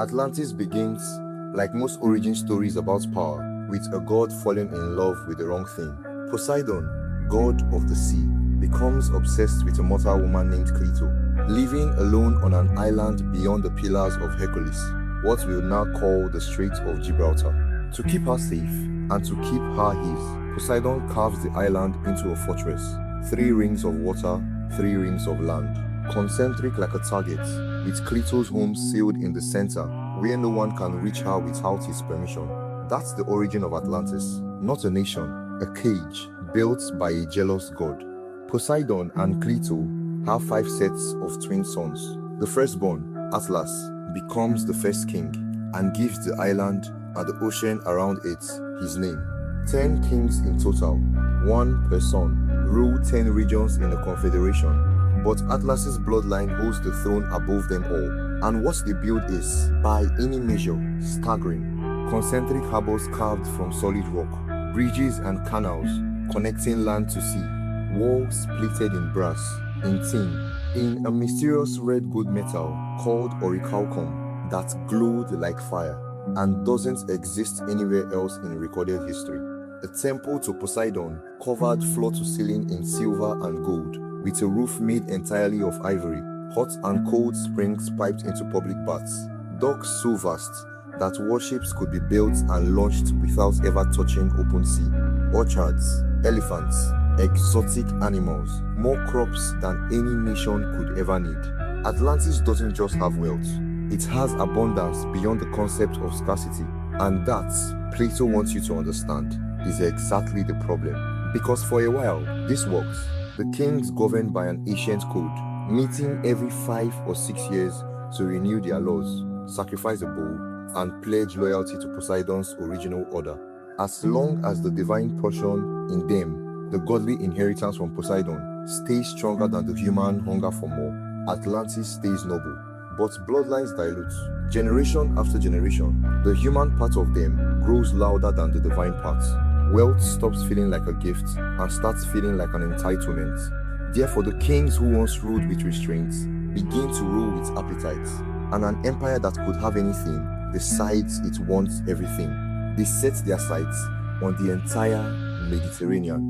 Atlantis begins, like most origin stories about power, with a god falling in love with the wrong thing. Poseidon, god of the sea, becomes obsessed with a mortal woman named Clito, living alone on an island beyond the Pillars of Hercules, what we'll now call the Strait of Gibraltar. To keep her safe and to keep her his, Poseidon carves the island into a fortress, 3 rings of water, 3 rings of land, concentric like a target, with Clito's home sealed in the center, where no one can reach her without his permission. That's the origin of Atlantis, not a nation, a cage built by a jealous god. Poseidon and Clito have 5 sets of twin sons. The firstborn, Atlas, becomes the first king and gives the island and the ocean around it his name. 10 kings in total, 1 per son, rule 10 regions in a confederation. But Atlas's bloodline holds the throne above them all, and what they build is, by any measure, staggering. Concentric harbors carved from solid rock, bridges and canals connecting land to sea, walls plated in brass, in tin, in a mysterious red gold metal called orichalcum that glowed like fire and doesn't exist anywhere else in recorded history. A temple to Poseidon covered floor to ceiling in silver and gold, with a roof made entirely of ivory, hot and cold springs piped into public baths, docks so vast that warships could be built and launched without ever touching open sea, orchards, elephants, exotic animals, more crops than any nation could ever need. Atlantis doesn't just have wealth, it has abundance beyond the concept of scarcity, and that, Plato wants you to understand, is exactly the problem. Because for a while, this works. The kings governed by an ancient code, meeting every 5 or 6 years to renew their laws, sacrifice a bull, and pledge loyalty to Poseidon's original order. As long as the divine portion in them, the godly inheritance from Poseidon, stays stronger than the human hunger for more, Atlantis stays noble. But bloodlines dilute. Generation after generation, the human part of them grows louder than the divine part. Wealth stops feeling like a gift and starts feeling like an entitlement. Therefore, the kings who once ruled with restraints begin to rule with appetites, and an empire that could have anything decides it wants everything. They set their sights on the entire Mediterranean.